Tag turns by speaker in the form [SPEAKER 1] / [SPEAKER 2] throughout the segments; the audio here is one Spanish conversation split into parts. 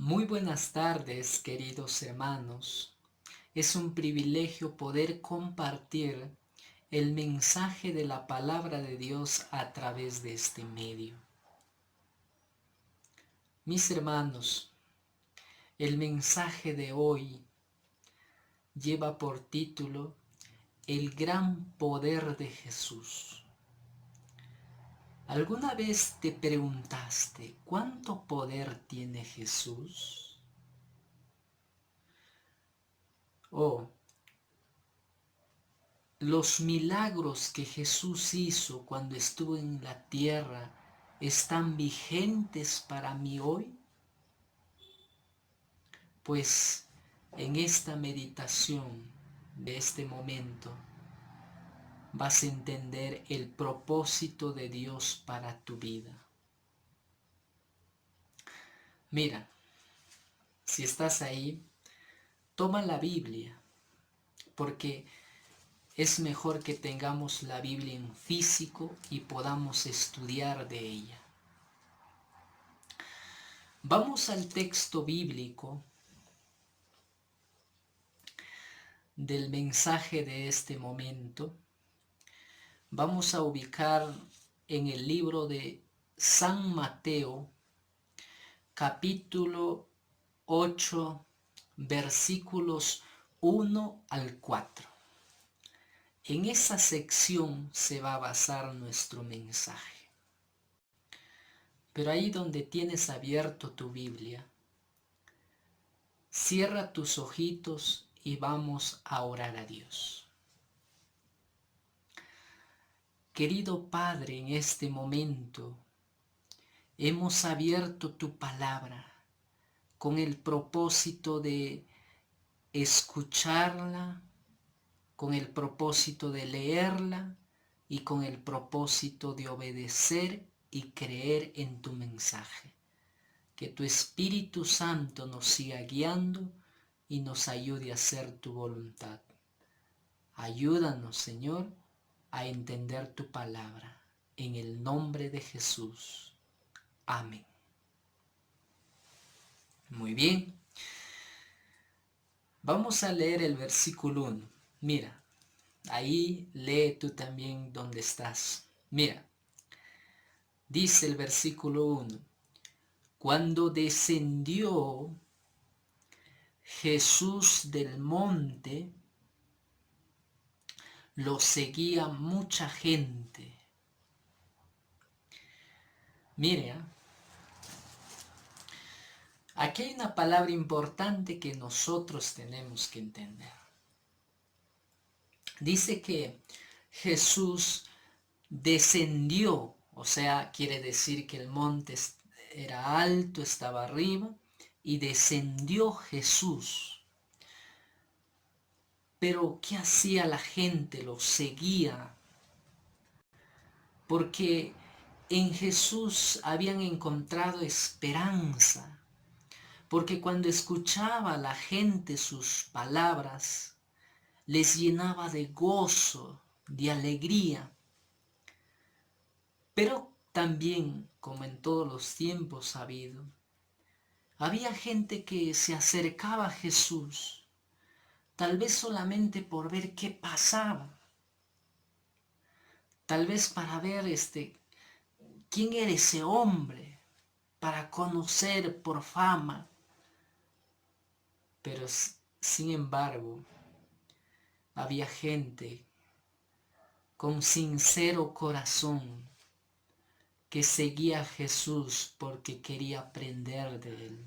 [SPEAKER 1] Muy buenas tardes, queridos hermanos. Es un privilegio poder compartir el mensaje de la palabra de Dios a través de este medio. Mis hermanos, el mensaje de hoy lleva por título El gran poder de Jesús. ¿Alguna vez te preguntaste cuánto poder tiene Jesús? Oh, los milagros que Jesús hizo cuando estuvo en la tierra están vigentes para mí hoy. Pues en esta meditación de este momento vas a entender el propósito de Dios para tu vida. Mira, si estás ahí, toma la Biblia, porque es mejor que tengamos la Biblia en físico y podamos estudiar de ella. Vamos al texto bíblico del mensaje de este momento. Vamos a ubicar en el libro de San Mateo, capítulo 8, versículos 1 al 4. En esa sección se va a basar nuestro mensaje. Pero ahí donde tienes abierto tu Biblia, cierra tus ojitos y vamos a orar a Dios. Querido Padre, en este momento hemos abierto tu palabra con el propósito de escucharla, con el propósito de leerla y con el propósito de obedecer y creer en tu mensaje. Que tu Espíritu Santo nos siga guiando y nos ayude a hacer tu voluntad. Ayúdanos, Señor, a entender tu palabra. En el nombre de Jesús. Amén. Muy bien. Vamos a leer el versículo 1. Mira, ahí lee tú también donde estás. Mira, dice el versículo 1. Cuando descendió Jesús del monte, lo seguía mucha gente. Mira, aquí hay una palabra importante que nosotros tenemos que entender. Dice que Jesús descendió, o sea, quiere decir que el monte era alto, estaba arriba, y descendió Jesús. Pero ¿qué hacía la gente? Lo seguía, porque en Jesús habían encontrado esperanza, porque cuando escuchaba la gente sus palabras, les llenaba de gozo, de alegría. Pero también, como en todos los tiempos ha habido, había gente que se acercaba a Jesús, tal vez solamente por ver qué pasaba, tal vez para ver quién era ese hombre, para conocer por fama. Pero sin embargo, había gente con sincero corazón que seguía a Jesús porque quería aprender de él.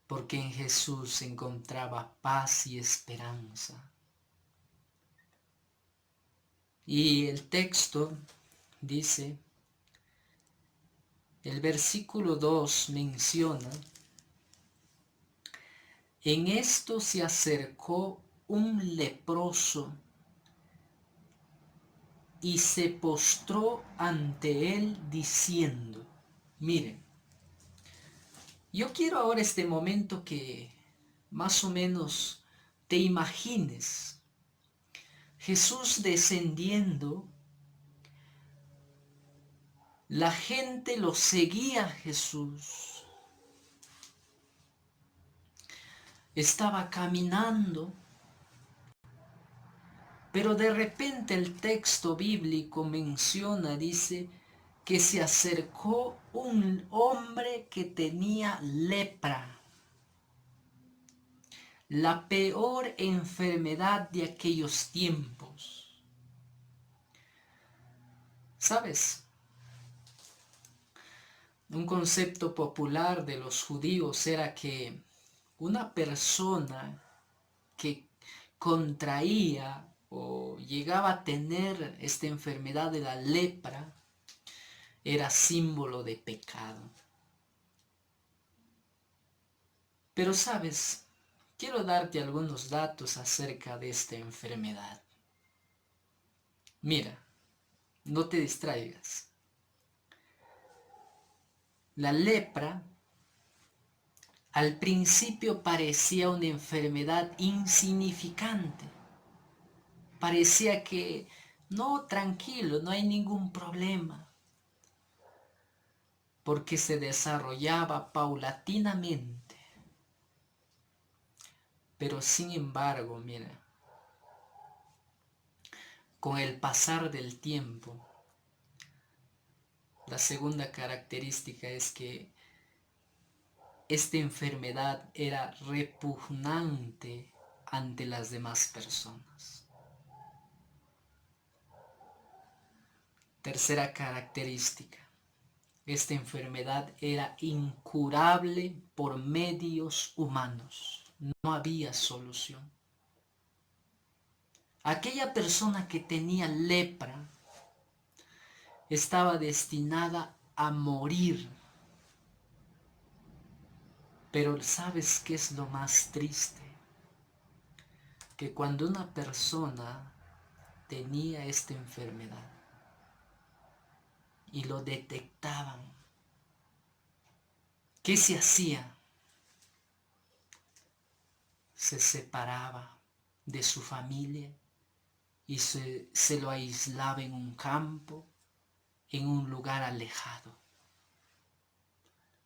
[SPEAKER 1] Porque en Jesús se encontraba paz y esperanza. Y el texto dice, el versículo 2 menciona, en esto se acercó un leproso y se postró ante él diciendo, miren, yo quiero ahora este momento que más o menos te imagines Jesús descendiendo, la gente lo seguía a Jesús, estaba caminando, pero de repente el texto bíblico menciona, dice, que se acercó un hombre que tenía lepra, la peor enfermedad de aquellos tiempos. ¿Sabes? Un concepto popular de los judíos era que una persona que contraía o llegaba a tener esta enfermedad de la lepra era símbolo de pecado. Pero sabes, quiero darte algunos datos acerca de esta enfermedad. Mira, no te distraigas. La lepra al principio parecía una enfermedad insignificante. Parecía que, no, tranquilo, no hay ningún problema, porque se desarrollaba paulatinamente. Pero sin embargo, mira, con el pasar del tiempo, la segunda característica es que esta enfermedad era repugnante ante las demás personas. Tercera característica, esta enfermedad era incurable por medios humanos. No había solución. Aquella persona que tenía lepra estaba destinada a morir. Pero ¿sabes qué es lo más triste? Que cuando una persona tenía esta enfermedad y lo detectaban, ¿qué se hacía? Se separaba de su familia y se lo aislaba en un campo, en un lugar alejado.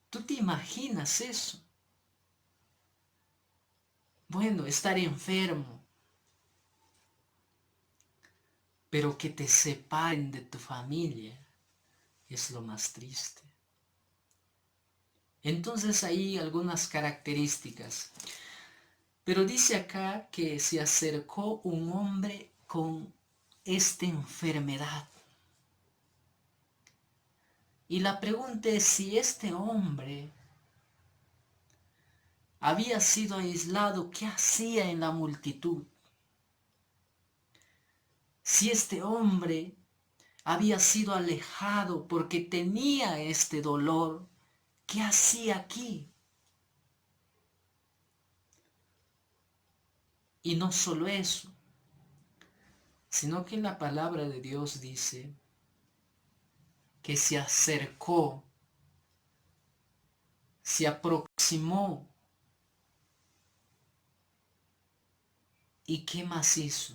[SPEAKER 1] ¿Tú te imaginas eso? Bueno, estar enfermo, pero que te separen de tu familia es lo más triste. Entonces hay algunas características. Pero dice acá que se acercó un hombre con esta enfermedad. Y la pregunta es si este hombre había sido aislado, ¿qué hacía en la multitud? Si este hombre había sido alejado porque tenía este dolor, ¿qué hacía aquí? Y no solo eso, sino que la palabra de Dios dice que se acercó, se aproximó. ¿Y qué más hizo?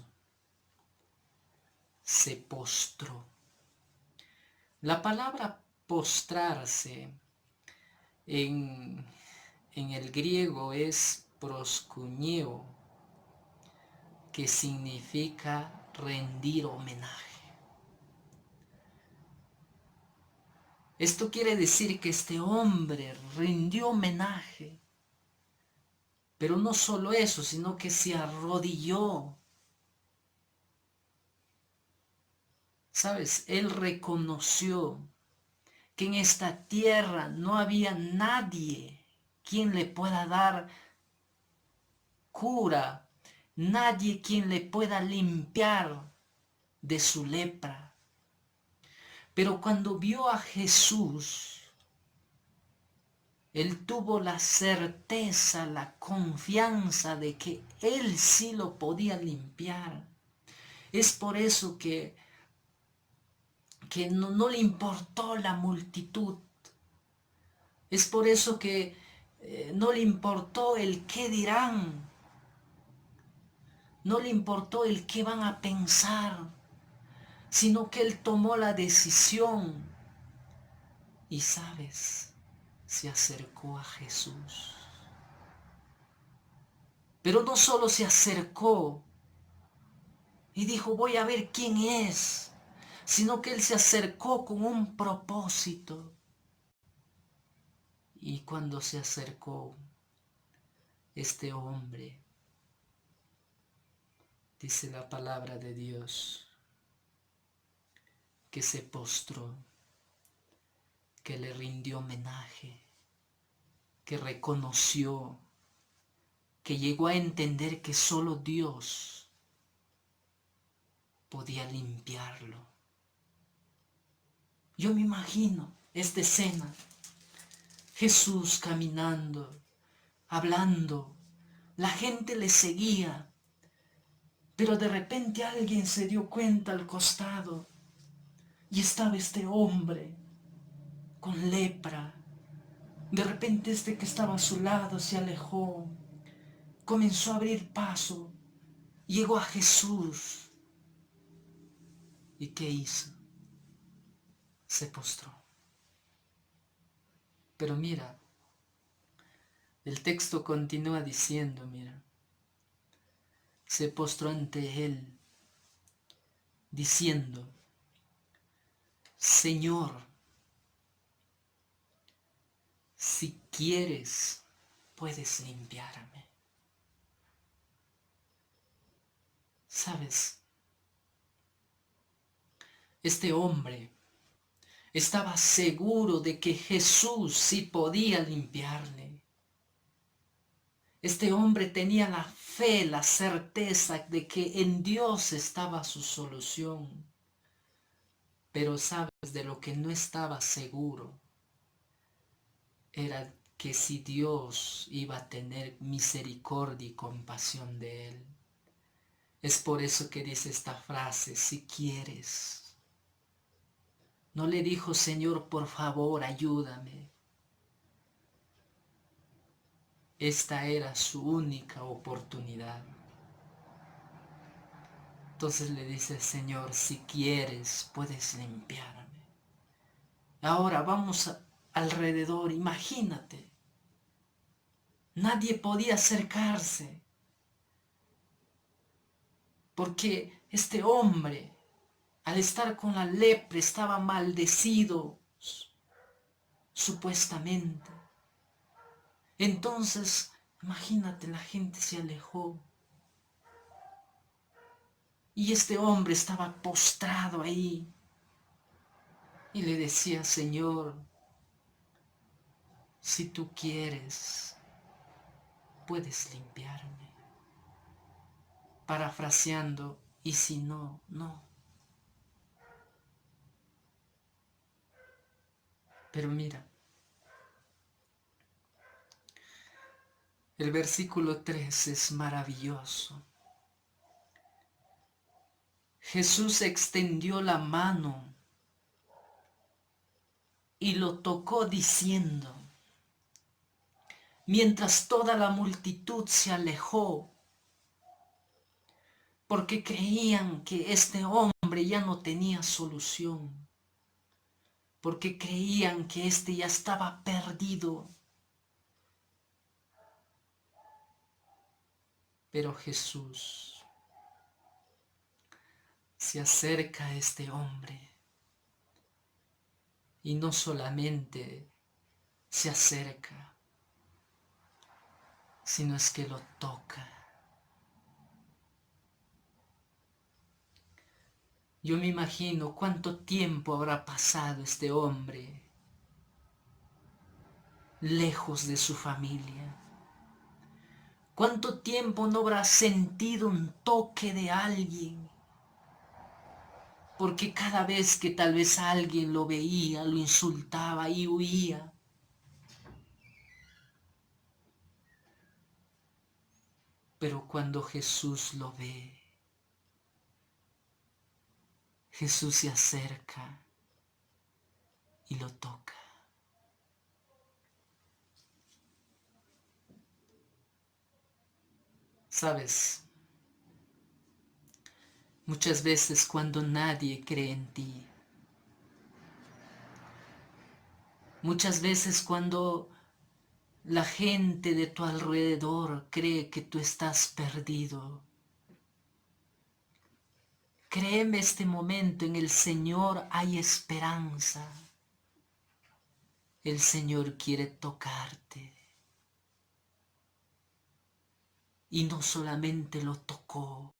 [SPEAKER 1] Se postró. La palabra postrarse en, en el griego es proskuneo, que significa rendir homenaje. Esto quiere decir que este hombre rindió homenaje, pero no solo eso, sino que se arrodilló. ¿Sabes? Él reconoció que en esta tierra no había nadie quien le pueda dar cura, nadie quien le pueda limpiar de su lepra. Pero cuando vio a Jesús, él tuvo la certeza, la confianza de que él sí lo podía limpiar. Es por eso que no le importó la multitud. Es por eso que no le importó el qué dirán. No le importó el qué van a pensar, sino que él tomó la decisión. Y sabes, se acercó a Jesús. Pero no solo se acercó y dijo, voy a ver quién es, sino que él se acercó con un propósito. Y cuando se acercó este hombre, dice la palabra de Dios, que se postró, que le rindió homenaje, que reconoció, que llegó a entender que solo Dios podía limpiarlo. Yo me imagino esta escena, Jesús caminando, hablando, la gente le seguía, pero de repente alguien se dio cuenta al costado y estaba este hombre con lepra. De repente este que estaba a su lado se alejó, comenzó a abrir paso, llegó a Jesús. ¿Y qué hizo? Se postró. Pero mira, el texto continúa diciendo, mira, se postró ante él, diciendo, Señor, si quieres, puedes limpiarme. ¿Sabes? Este hombre estaba seguro de que Jesús sí podía limpiarle. Este hombre tenía la fe, la certeza de que en Dios estaba su solución. Pero sabes, de lo que no estaba seguro era que si Dios iba a tener misericordia y compasión de él. Es por eso que dice esta frase, si quieres. No le dijo, Señor, por favor, ayúdame. Esta era su única oportunidad. Entonces le dice, Señor, si quieres, puedes limpiarme. Ahora vamos alrededor, imagínate. Nadie podía acercarse. Porque este hombre, al estar con la lepra, estaba maldecido, supuestamente. Entonces, imagínate, la gente se alejó. Y este hombre estaba postrado ahí. Y le decía, Señor, si tú quieres, puedes limpiarme. Parafraseando, y si no, no. Pero mira, el versículo 3 es maravilloso. Jesús extendió la mano y lo tocó diciendo, mientras toda la multitud se alejó, porque creían que este hombre ya no tenía solución, porque creían que este ya estaba perdido. Pero Jesús se acerca a este hombre y no solamente se acerca, sino es que lo toca. Yo me imagino cuánto tiempo habrá pasado este hombre lejos de su familia. ¿Cuánto tiempo no habrá sentido un toque de alguien? Porque cada vez que tal vez alguien lo veía, lo insultaba y huía. Pero cuando Jesús lo ve, Jesús se acerca y lo toca. ¿Sabes? Muchas veces cuando nadie cree en ti, muchas veces cuando La gente de tu alrededor cree que tú estás perdido. Créeme este momento, en el Señor hay esperanza. El Señor quiere tocarte. Y no solamente lo tocó,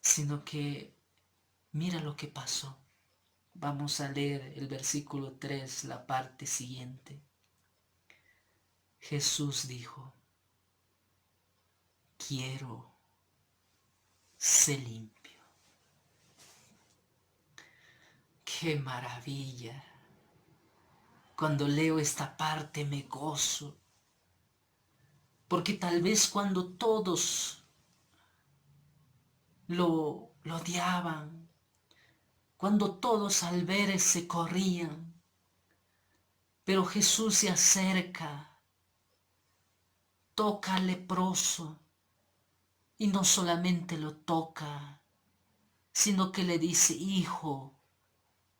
[SPEAKER 1] sino que mira lo que pasó. Vamos a leer el versículo 3, la parte siguiente. Jesús dijo, quiero, sé limpio. ¡Qué maravilla! Cuando leo esta parte me gozo, porque tal vez cuando todos lo odiaban, cuando todos al ver se corrían, pero Jesús se acerca, toca al leproso y no solamente lo toca, sino que le dice, hijo,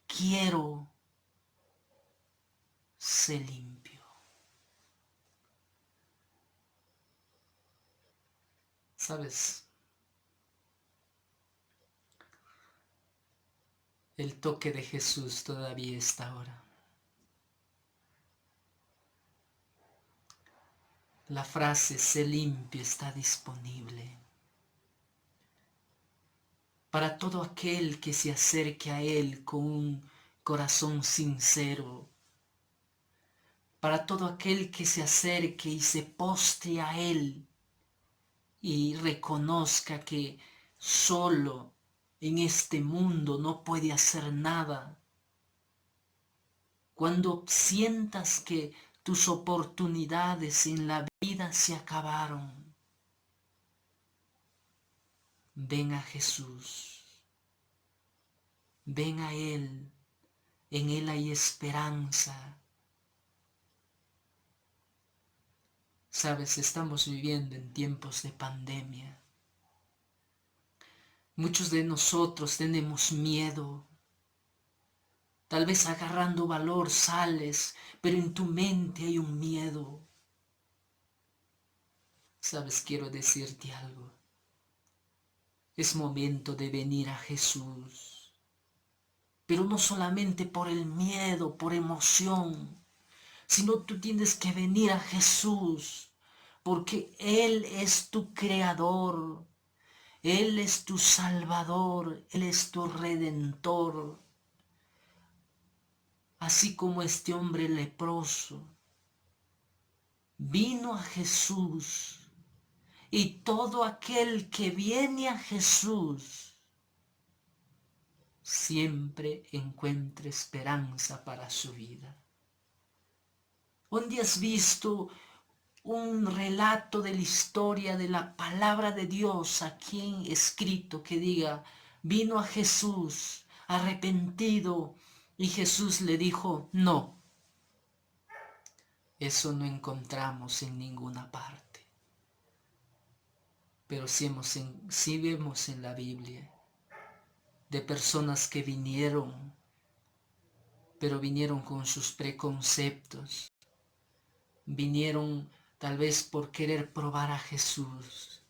[SPEAKER 1] quiero, sé limpio. ¿Sabes? El toque de Jesús todavía está ahora. La frase sé limpio está disponible para todo aquel que se acerque a Él con un corazón sincero, para todo aquel que se acerque y se postre a Él y reconozca que solo en este mundo no puede hacer nada. Cuando sientas que tus oportunidades en la vida se acabaron, ven a Jesús, ven a Él, en Él hay esperanza. Sabes, estamos viviendo en tiempos de pandemia. Muchos de nosotros tenemos miedo. Tal vez agarrando valor sales, pero en tu mente hay un miedo. Sabes, quiero decirte algo. Es momento de venir a Jesús. Pero no solamente por el miedo, por emoción, sino tú tienes que venir a Jesús, porque Él es tu creador, Él es tu salvador, Él es tu redentor. Así como este hombre leproso vino a Jesús, y todo aquel que viene a Jesús siempre encuentra esperanza para su vida. ¿Dónde has visto un relato de la historia de la palabra de Dios aquí escrito que diga, vino a Jesús arrepentido y Jesús le dijo, no? Eso no encontramos en ninguna parte. Pero sí vemos en la Biblia de personas que vinieron, pero vinieron con sus preconceptos. Vinieron tal vez por querer probar a Jesús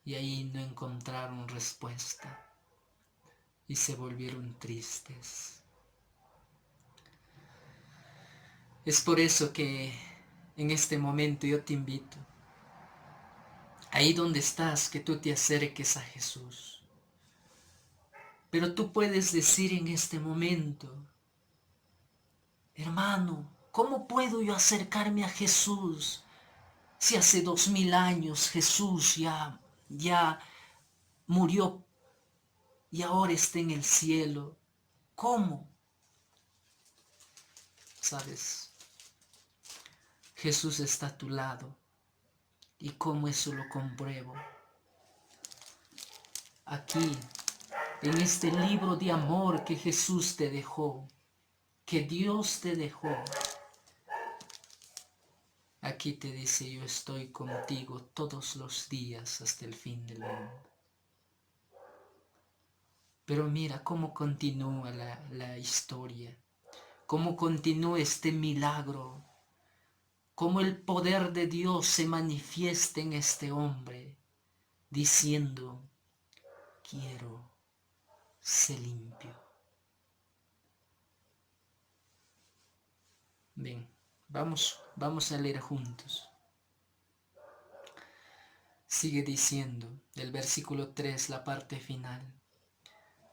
[SPEAKER 1] y ahí no encontraron respuesta y se volvieron tristes. Es por eso que en este momento yo te invito, ahí donde estás, que tú te acerques a Jesús. Pero tú puedes decir en este momento, hermano, ¿cómo puedo yo acercarme a Jesús si hace 2000 años Jesús ya murió y ahora está en el cielo? ¿Cómo? ¿Sabes? Jesús está a tu lado. ¿Y cómo eso lo compruebo? Aquí, en este libro de amor que Jesús te dejó, que Dios te dejó, aquí te dice, yo estoy contigo todos los días hasta el fin del mundo. Pero mira cómo continúa la historia. cómo continúa este milagro, cómo el poder de Dios se manifiesta en este hombre, diciendo, quiero ser limpio. Ven, vamos a leer juntos. Sigue diciendo, del versículo 3, la parte final.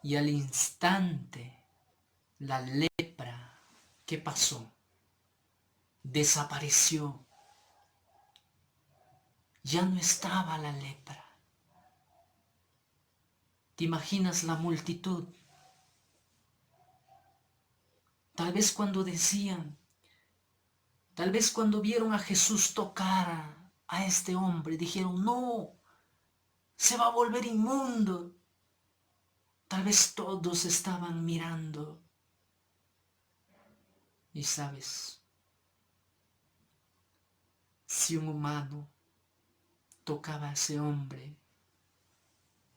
[SPEAKER 1] Y al instante, la lepra, ¿qué pasó? Desapareció. Ya no estaba la lepra. ¿Te imaginas la multitud? Tal vez cuando decían, tal vez cuando vieron a Jesús tocar a este hombre, dijeron, no, se va a volver inmundo. Tal vez todos estaban mirando. Y sabes, si un humano tocaba a ese hombre,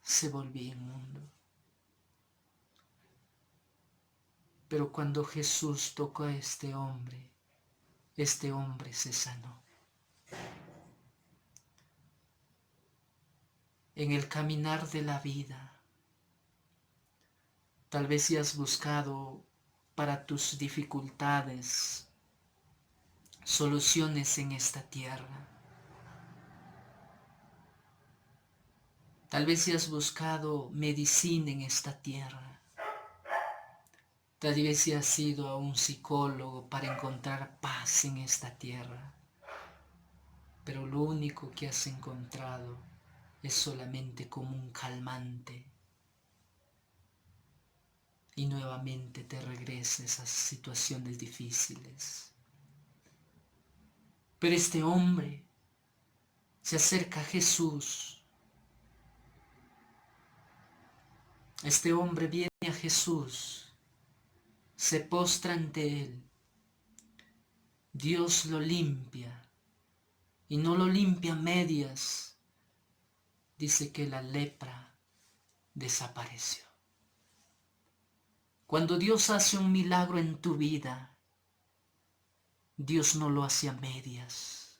[SPEAKER 1] se volvía inmundo. Pero cuando Jesús tocó a este hombre se sanó. En el caminar de la vida, tal vez si has buscado para tus dificultades soluciones en esta tierra. Tal vez si has buscado medicina en esta tierra. Tal vez si has ido a un psicólogo para encontrar paz en esta tierra. Pero lo único que has encontrado es solamente como un calmante. Y nuevamente te regresa a esas situaciones difíciles. Pero este hombre se acerca a Jesús. Este hombre viene a Jesús, se postra ante él. Dios lo limpia y no lo limpia a medias. Dice que la lepra desapareció. Cuando Dios hace un milagro en tu vida, Dios no lo hace a medias.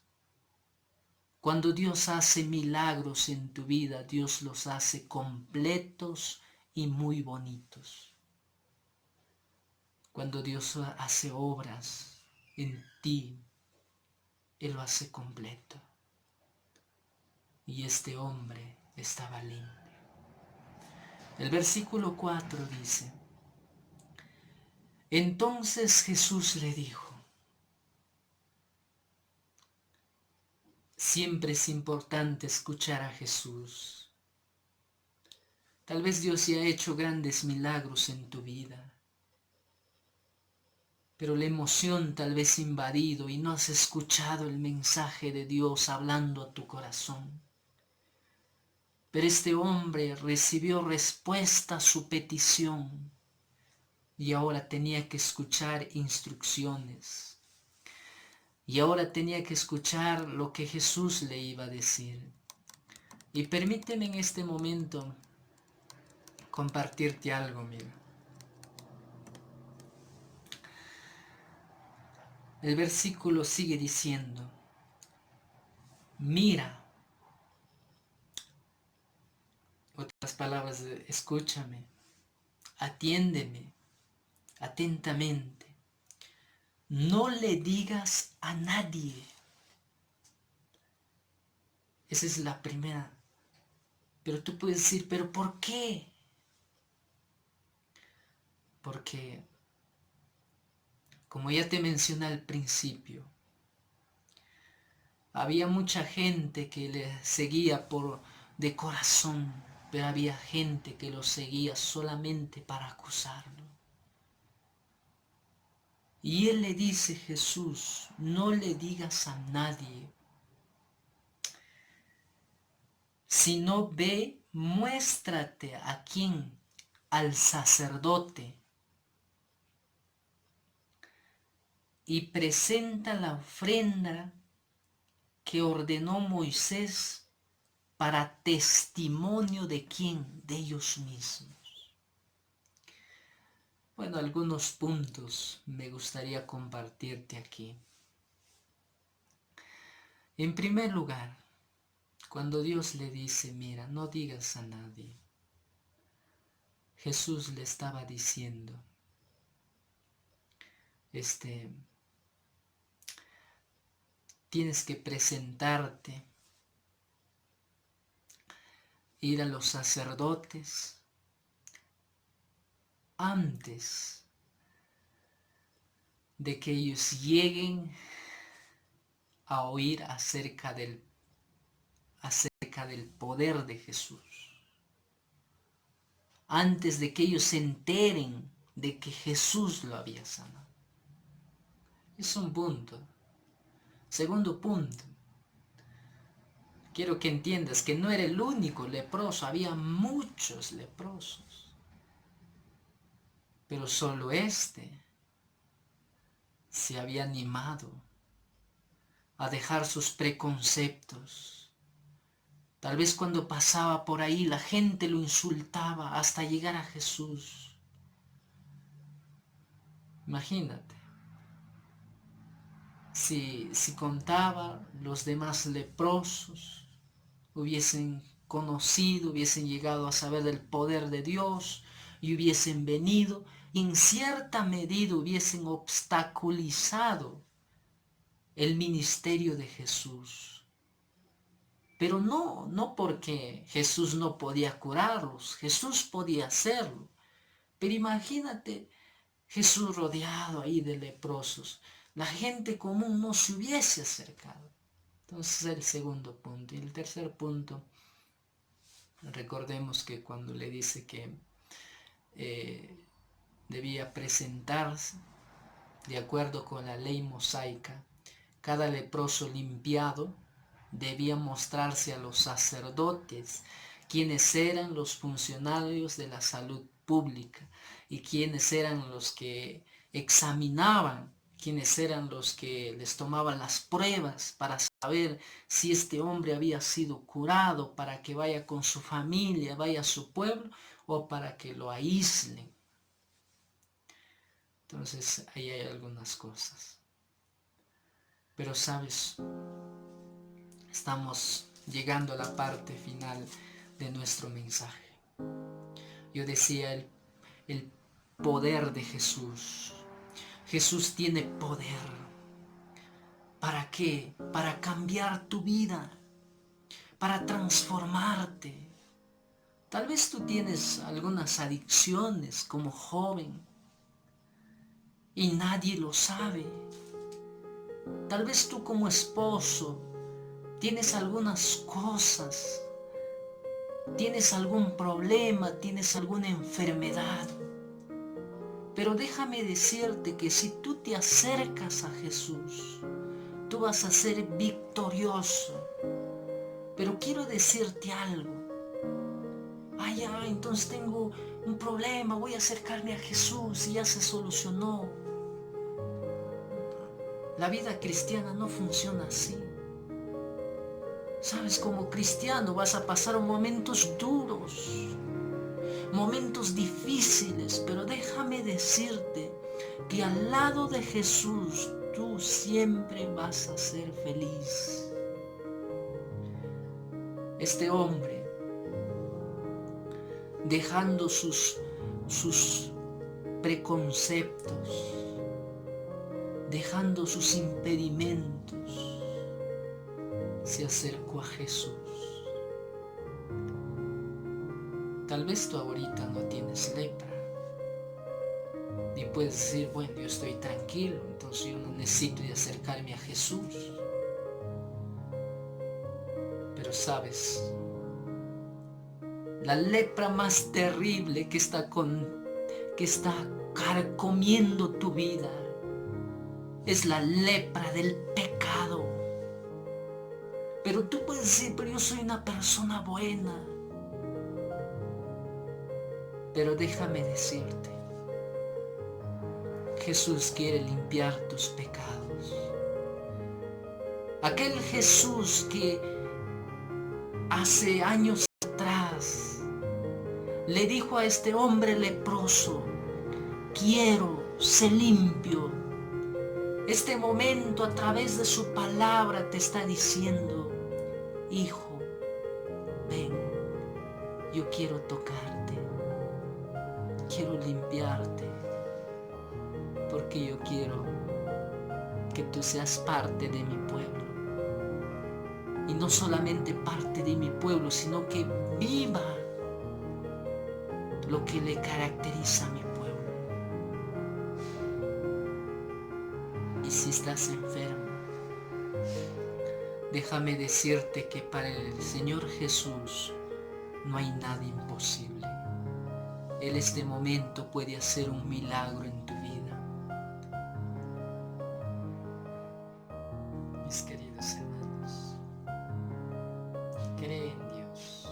[SPEAKER 1] Cuando Dios hace milagros en tu vida, Dios los hace completos y muy bonitos. Cuando Dios hace obras en ti, Él lo hace completo. Y este hombre estaba limpio. El versículo 4 dice, entonces Jesús le dijo, siempre es importante escuchar a Jesús. Tal vez Dios ya ha hecho grandes milagros en tu vida, pero la emoción tal vez ha invadido y no has escuchado el mensaje de Dios hablando a tu corazón. Pero este hombre recibió respuesta a su petición y ahora tenía que escuchar instrucciones. Y ahora tenía que escuchar lo que Jesús le iba a decir. Y permíteme en este momento compartirte algo, mira. El versículo sigue diciendo, mira, otras palabras, escúchame, atiéndeme atentamente, no le digas a nadie. Esa es la primera. Pero tú puedes decir, ¿pero por qué? Porque, como ya te mencioné al principio, había mucha gente que le seguía de corazón, pero había gente que lo seguía solamente para acusarlo. Y él le dice, Jesús, no le digas a nadie, sino ve, muéstrate a quién, al sacerdote, y presenta la ofrenda que ordenó Moisés para testimonio de quién, de ellos mismos. Bueno, algunos puntos me gustaría compartirte aquí. En primer lugar, cuando Dios le dice, mira, no digas a nadie, Jesús le estaba diciendo, tienes que presentarte, ir a los sacerdotes antes de que ellos lleguen a oír acerca del poder de Jesús. Antes de que ellos se enteren de que Jesús lo había sanado. Es un punto. Segundo punto. Quiero que entiendas que no era el único leproso, había muchos leprosos. Pero solo se había animado a dejar sus preconceptos. Tal vez cuando pasaba por ahí la gente lo insultaba hasta llegar a Jesús. Imagínate, si contaba los demás leprosos, hubiesen conocido, hubiesen llegado a saber del poder de Dios y hubiesen venido y en cierta medida hubiesen obstaculizado el ministerio de Jesús. Pero no porque Jesús no podía curarlos, Jesús podía hacerlo. Pero imagínate Jesús rodeado ahí de leprosos, la gente común no se hubiese acercado. Entonces el segundo punto. Y el tercer punto, recordemos que cuando le dice que debía presentarse de acuerdo con la ley mosaica, cada leproso limpiado debía mostrarse a los sacerdotes, quienes eran los funcionarios de la salud pública y quienes eran los que examinaban, quienes eran los que les tomaban las pruebas para saber si este hombre había sido curado, para que vaya con su familia, vaya a su pueblo o para que lo aíslen. Entonces ahí hay algunas cosas. Pero sabes, estamos llegando a la parte final de nuestro mensaje. Yo decía el poder de Jesús. Jesús tiene poder. ¿Para qué? Para cambiar tu vida, para transformarte. Tal vez tú tienes algunas adicciones como joven y nadie lo sabe. Tal vez tú como esposo tienes algunas cosas, tienes algún problema, tienes alguna enfermedad. Pero déjame decirte que si tú te acercas a Jesús, tú vas a ser victorioso. Pero quiero decirte algo. Entonces tengo un problema, voy a acercarme a Jesús y ya se solucionó. La vida cristiana no funciona así. Sabes, como cristiano vas a pasar momentos duros, momentos difíciles, pero déjame decirte que al lado de Jesús tú siempre vas a ser feliz. Este hombre, dejando sus preconceptos, dejando sus impedimentos, se acercó a Jesús. Tal vez tú ahorita no tienes lepra y puedes decir, bueno, yo estoy tranquilo, entonces yo no necesito de acercarme a Jesús. Pero sabes, la lepra más terrible que está carcomiendo tu vida es la lepra del pecado. Pero tú puedes decir, pero yo soy una persona buena. Pero déjame decirte, Jesús quiere limpiar tus pecados. Aquel Jesús que hace años atrás le dijo a este hombre leproso, quiero, sé limpio. Este momento a través de su palabra te está diciendo, hijo, ven, yo quiero tocarte, quiero limpiarte, porque yo quiero que tú seas parte de mi pueblo. Y no solamente parte de mi pueblo, sino que viva lo que le caracteriza a mi pueblo. Y si estás enfermo, déjame decirte que para el Señor Jesús no hay nada imposible. Él este momento puede hacer un milagro en tu vida. Mis queridos hermanos, cree en Dios,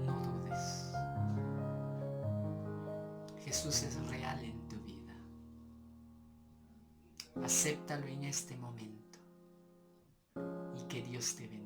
[SPEAKER 1] no dudes. Jesús es real en tu vida. Acéptalo en este momento y que Dios te bendiga.